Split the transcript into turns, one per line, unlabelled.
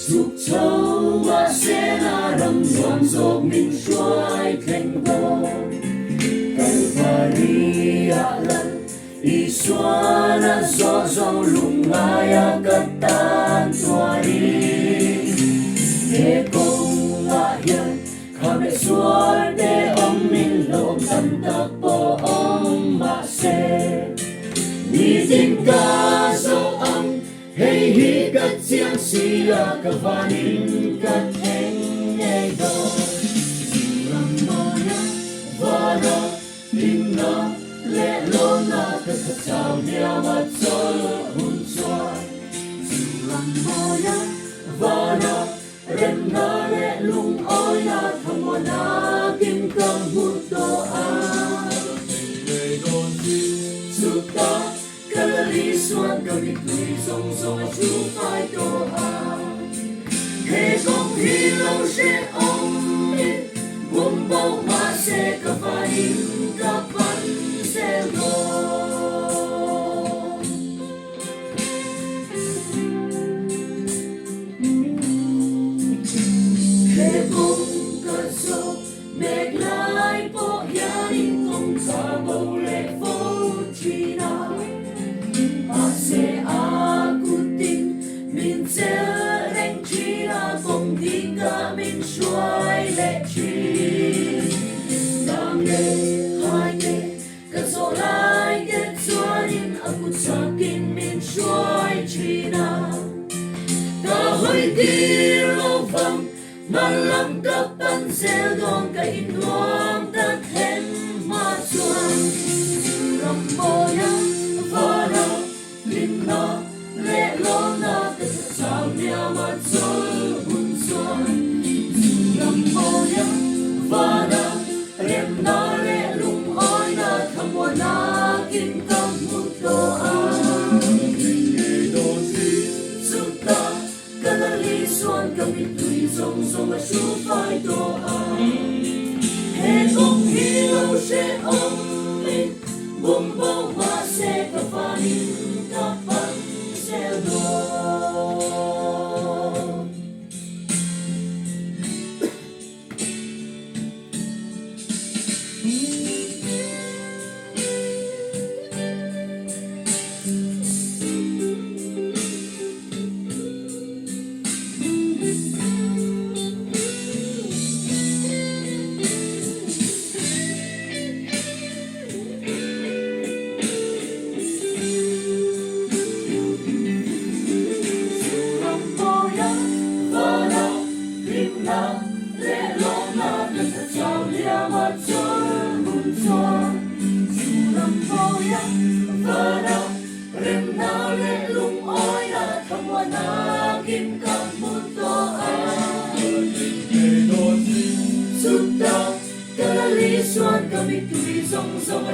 dục châu và sẽ là đầm loạn gió mình xoay thành vô Calvaria lần y xóa na gió gió lùng ai cất tan tua đi để cùng hiện khám để xóa để ông mình lộn tâm tập bộ ông mà sẽ đi tin ca dấu ông hay hi cất chiang xia cả vanin cất thanh nghe đó làm moya vana inna lệ lô na cất cất chào nhà mặt gió hùn xoay làm moya vana rem na lệ lung oi na thầm mô na kim cang hút đồ a Suka kalali suan kami tui song song chú phai đồ a Thế công hi lâu sẽ ông min Bum bao ma sẽ cả phai cả văn sẽ lo Thế công cơ sâu mệt lại bộ gia đình không xa bầu lệ phố China Ase aku tin min sẽ đánh China cùng đi cả min xoay lệ chi Nam lệ hai lệ cả số lại kết xoay in aku sakin min xoay China Cả hơi đi lâu vắng Malam kapan seldong ka inuang takhen masuan Ramboya vana linna le lona kasasal niya matsol bunsuan Ramboya vana remna le lumoy na kamwana kim kamutoan Sukta kalali suan kami tui song song chú phai đồ a Thế công hi lâu sẽ ông mình Bum bao hoa sẽ cả phai cả văn sẽ đồ Suta kalali suan kami tui song song a